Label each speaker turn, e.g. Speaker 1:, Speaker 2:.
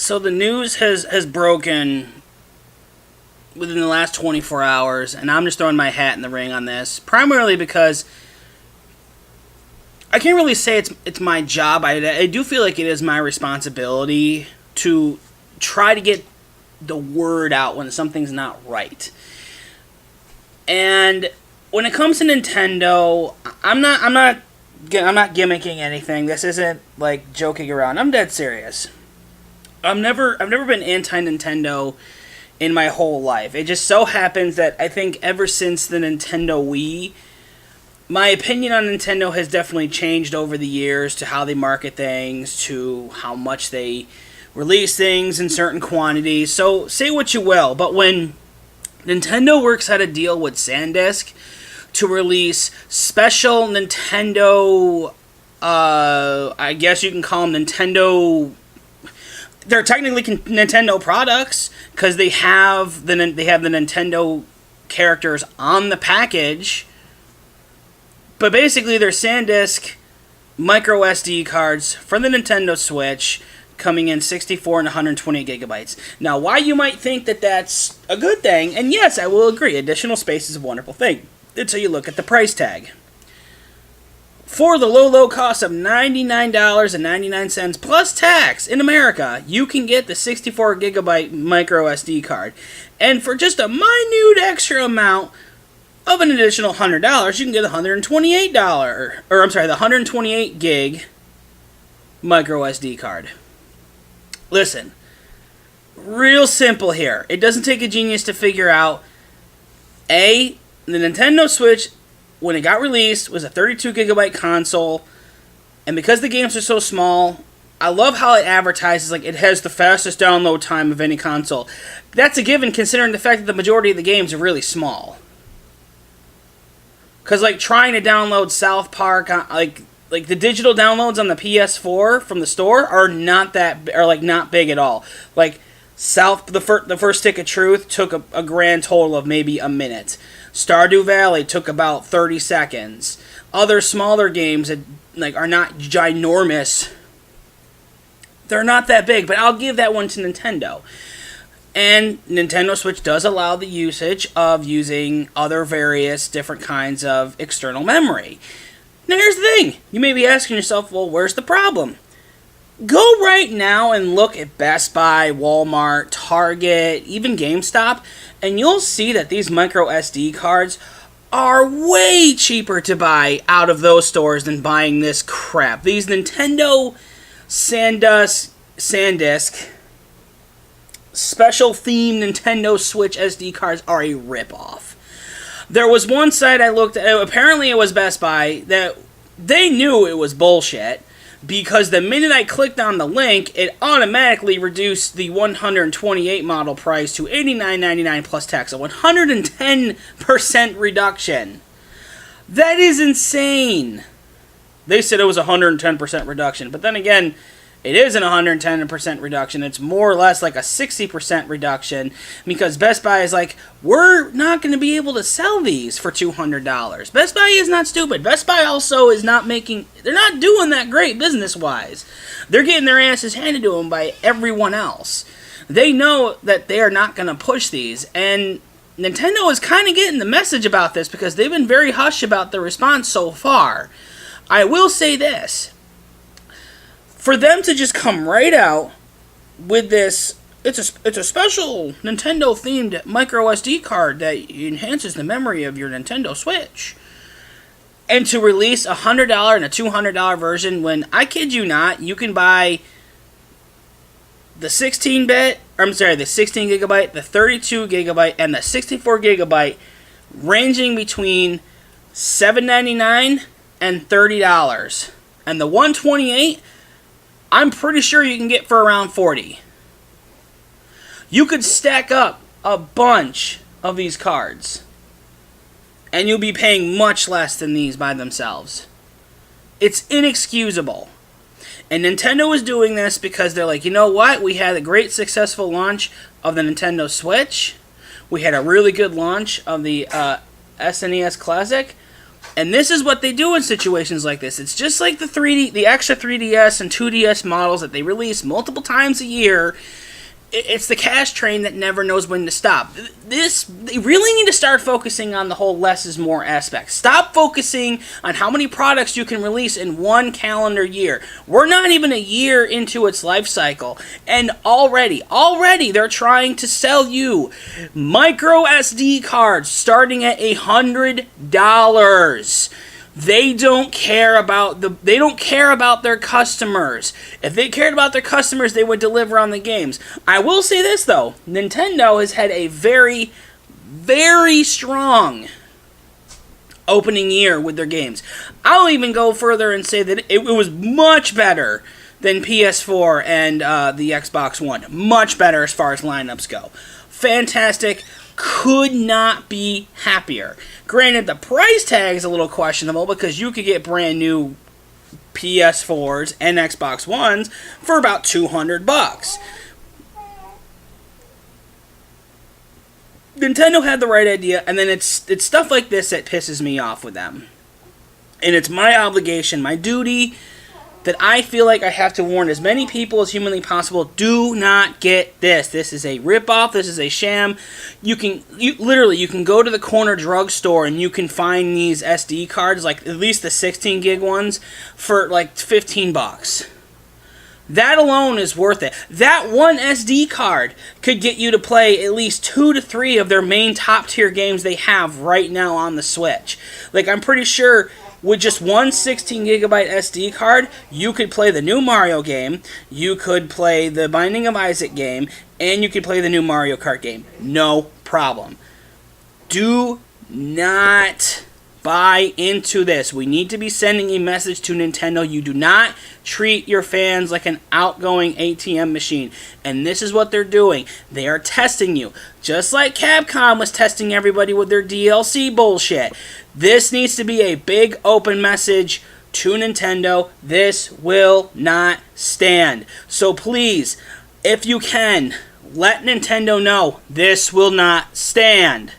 Speaker 1: So the news has broken within the last 24 hours, and I'm just throwing my hat in the ring on this, primarily because I can't really say it's my job. I do feel like it is my responsibility to try to get the word out when something's not right. And when it comes to Nintendo, I'm not gimmicking anything. This isn't like joking around. I'm dead serious. I've never been anti-Nintendo in my whole life. It just so happens that I think ever since the Nintendo Wii, my opinion on Nintendo has definitely changed over the years, to how they market things, to how much they release things in certain quantities. So say what you will, but when Nintendo works out a deal with SanDisc to release special Nintendo, I guess you can call them Nintendo. They're technically Nintendo products because they have the Nintendo characters on the package, but basically they're SanDisc micro SD cards for the Nintendo Switch, coming in 64 and 128 gigabytes. Now, why you might think that that's a good thing, and yes, I will agree, additional space is a wonderful thing, until you look at the price tag. For the low cost of $99.99 plus tax in America, you can get the 64 gigabyte micro SD card. And for just a minute extra amount of an additional $100, you can get the the 128 gig micro SD card. Listen, real simple here. It doesn't take a genius to figure out, the Nintendo Switch, when it got released, was a 32 gigabyte console, and because the games are so small, I love how it advertises like it has the fastest download time of any console. That's a given, considering the fact that the majority of the games are really small. Because like trying to download South Park, like the digital downloads on the PS4 from the store are not big at all. Like the first Stick of Truth took a grand total of maybe a minute. Stardew Valley took about 30 seconds. Other smaller games that are not ginormous, they're not that big, but I'll give that one to Nintendo. And Nintendo Switch does allow the usage of using other various different kinds of external memory. Now here's the thing. You may be asking yourself, well, where's the problem? Go right now and look at Best Buy, Walmart, Target, even GameStop, and you'll see that these micro SD cards are way cheaper to buy out of those stores than buying this crap. These Nintendo SanDisc special themed Nintendo Switch SD cards are a ripoff. There was one site I looked at, apparently it was Best Buy, that they knew it was bullshit, because the minute I clicked on the link, it automatically reduced the 128 model price to $89.99 plus tax, a 110% reduction. That is insane. They said it was a 110% reduction, but then again, it isn't a 110% reduction. It's more or less like a 60% reduction, because Best Buy is like, we're not going to be able to sell these for $200. Best Buy is not stupid. Best Buy also is not they're not doing that great business-wise. They're getting their asses handed to them by everyone else. They know that they are not going to push these, and Nintendo is kind of getting the message about this because they've been very hush about the response so far. I will say this. For them to just come right out with this, it's a special Nintendo-themed micro SD card that enhances the memory of your Nintendo Switch, and to release a $100 and a $200 version when, I kid you not, you can buy the 16 gigabyte, the 32 gigabyte, and the 64 gigabyte, ranging between $7.99 and $30, and the 128. I'm pretty sure you can get for around $40. You could stack up a bunch of these cards, and you'll be paying much less than these by themselves. It's inexcusable. And Nintendo is doing this because they're like, you know what? We had a great successful launch of the Nintendo Switch. We had a really good launch of the SNES Classic. And this is what they do in situations like this. It's just like the extra 3DS and 2DS models that they release multiple times a year. It's the cash train that never knows when to stop. They really need to start focusing on the whole less is more aspect. Stop focusing on how many products you can release in one calendar year. We're not even a year into its life cycle, and already they're trying to sell you micro SD cards starting at $100. They don't care about their customers. If they cared about their customers, they would deliver on the games. I will say this though, Nintendo has had a very, very strong opening year with their games. I'll even go further and say that it was much better than PS4 and the Xbox One. Much better as far as lineups go. Fantastic. Could not be happier. Granted, the price tag is a little questionable because you could get brand new PS4s and Xbox Ones for about $200. Nintendo had the right idea, and then it's stuff like this that pisses me off with them. And it's my obligation, my duty, that I feel like I have to warn as many people as humanly possible. Do not get this. This is a ripoff. This is a sham. You can go to the corner drugstore and you can find these SD cards, like at least the 16 gig ones, for like $15. That alone is worth it. That one SD card could get you to play at least 2 to 3 of their main top tier games they have right now on the Switch. Like, I'm pretty sure with just one 16 gigabyte SD card, you could play the new Mario game, you could play the Binding of Isaac game, and you could play the new Mario Kart game. No problem. Do not buy into this. We need to be sending a message to Nintendo. You do not treat your fans like an outgoing ATM machine. And this is what they're doing. They are testing you. Just like Capcom was testing everybody with their DLC bullshit. This needs to be a big open message to Nintendo. This will not stand. So please, if you can, let Nintendo know this will not stand.